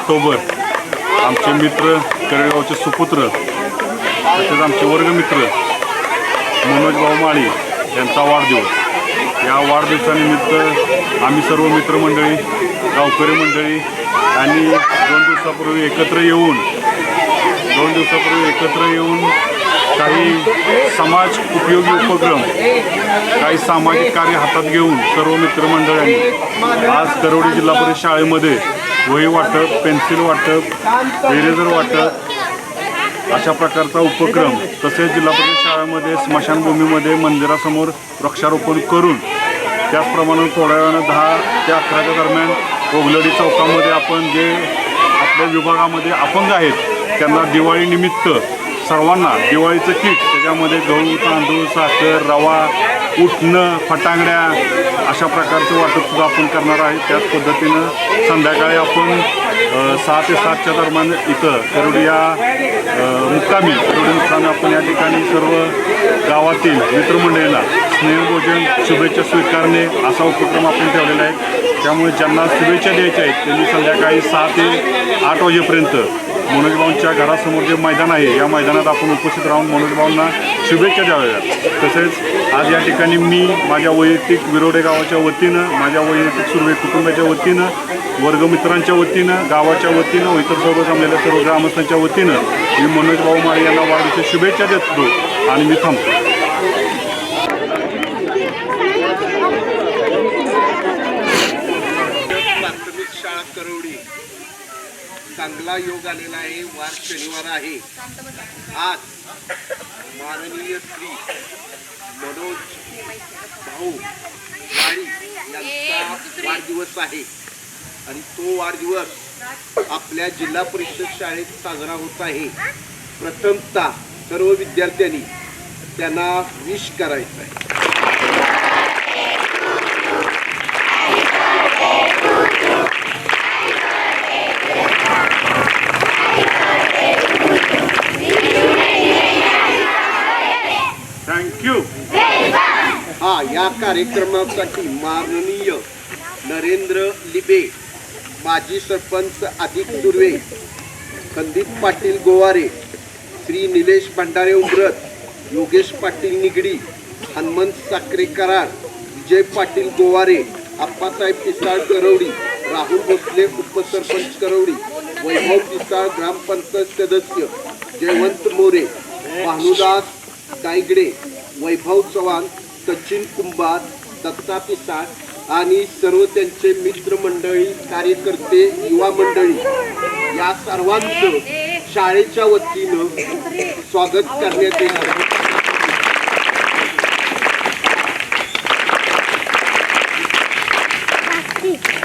October आमचे मित्र करेगावचे सुपुत्र तसेच आमचे वर्गमित्र मनोज भाऊ माळी यांचा वाढदिवस। या वाढदिवसानिमित्त आम्ही सर्व मित्रमंडळी गावकरी मंडळी आणि 2 दिवसापूर्वी एकत्र येऊन काही समाज उपयोगी उपक्रम काही सामाजिक कार्य हातात घेऊन सर्व मित्रमंडळांनी आज करवडी जिल्हा परिषद शाळेमध्ये वही वाटप, पेन्सिल वाटप, इरेजर वाटप अशा प्रकारचा उपक्रम तसेच जिल्हा परिषद शाळेमध्ये स्मशानभूमीमध्ये मंदिरासमोर वृक्षारोपण करून त्याचप्रमाणे थोड्या वेळानं 10 ते 11च्या दरम्यान ओगलडी चौकामध्ये आपण जे आपल्या विभागामध्ये अपंग आहेत त्यांना दिवाळीनिमित्त सर्वांना दिवाळीचं किट त्याच्यामध्ये गहू, तांदूळ, साखर, रवा, उटणं, फटांगड्या अशा प्रकारचं वाटपसुद्धा आपण करणार आहे। त्याच पद्धतीनं संध्याकाळी आपण 6 ते 7च्या दरम्यान इथं करवडी मुक्कामी आपण या ठिकाणी सर्व गावातील मित्रमंडळीला स्नेहभोजन शुभेच्छा स्वीकारणे असा उपक्रम आपण ठेवलेला आहे। त्यामुळे ज्यांना शुभेच्छा द्यायच्या आहेत त्यांनी संध्याकाळी 6 ते 8 वाजेपर्यंत मनोजभाऊंच्या घरासमोर जे मैदान आहे या मैदानात आपण उपस्थित राहून मनोजभाऊंना शुभेच्छा द्याव्यात। तसेच आज या ठिकाणी मी माझ्या वैयक्तिक विरोडे गावाच्या वतीनं, माझ्या वैयक्तिक सुर्वे कुटुंबाच्या वतीनं, वर्गमित्रांच्या वतीनं, गावाच्या वतीनं व इतर सर्व जमलेल्या सर्व ग्रामस्थांच्या वतीनं मी मनोज भाऊ माळी यांना वाढदिवसाच्या शुभेच्छा देतो आणि मी थांबतो। प्राथमिक शाळा करवडी चांगला योग आलेला आहे। वार शनिवार आहे। आज माननीय श्री मनोज भाऊ माळी यांचा वाढदिवस आहे आणि तो वाढदिवस आपल्या जिल्हा परिषद शाळेत साजरा होत आहे। प्रथमतः सर्व विद्यार्थ्यांनी त्यांना विश करायचं आहे। थँक्यू। या कार्यक्रमासाठी माननीय नरेंद्र लिबे, माजी सरपंच अधिक दुर्वे, संदीप पाटील गोवारे, श्री निलेश भंडारे उमरत, योगेश पाटील निगडी, हनुमंत साखरे कराड, विजय पाटील गोवारे, आप्पासाहेब पिसाळ करवडी, राहुल भोसले उपसरपंच करवडी, वैभव पिसाळ ग्रामपंचायत सदस्य, जयवंत मोरे, भानुदास दायगडे, वैभव चव्हाण, सचिन कुंभार, दत्ता पिसाळ आणि सर्व त्यांचे मित्रमंडळी, कार्यकर्ते, युवा मंडळी या सर्वांचं शाळेच्या वतीनं स्वागत करण्यात येईल।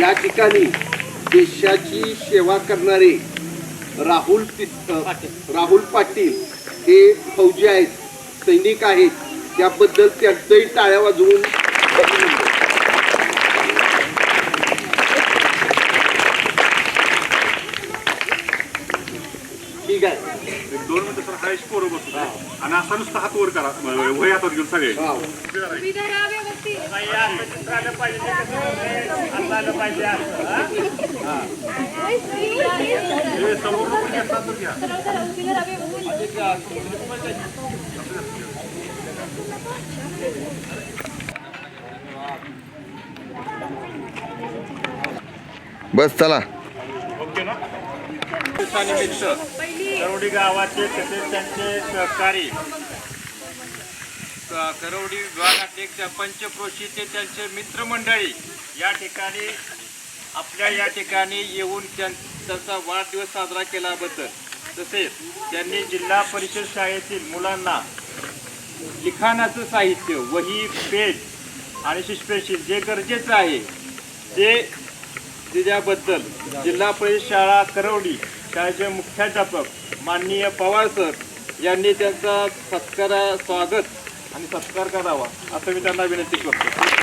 या ठिकाणी देशाची सेवा करणारे राहुल पाटील हे फौजी आहेत, सैनिक आहेत, त्याबद्दल त्यांचंही टाळ्या वाजवून ठीक आहे। 2 मिनिटं सर हायश पोरं बसू आणि असा नुसता हात वर करा, वही हातात घेऊन सगळे बस चला। ओके ना। दिवसानिमित्त करवडी गावाचे तसेच त्यांचे सहकारी करवडी विभागाध्यक्ष पंचक्रोशीचे त्यांचे मित्रमंडळी या ठिकाणी आपल्या या ठिकाणी येऊन त्यांचा वाढदिवस साजरा केल्याबद्दल, तसेच त्यांनी जिल्हा परिषद शाळेतील मुलांना लिखाणाचं साहित्य, वही, पेन आणि शिशपेन्सिल जे गरजेचं आहे ते दिल्याबद्दल जिल्हा परिषद शाळा करवडी शाळेचे मुख्याध्यापक माननीय पवार सर यांनी त्यांचा स्वागत आणि सत्कार करावा असं मी त्यांना विनंती करतो।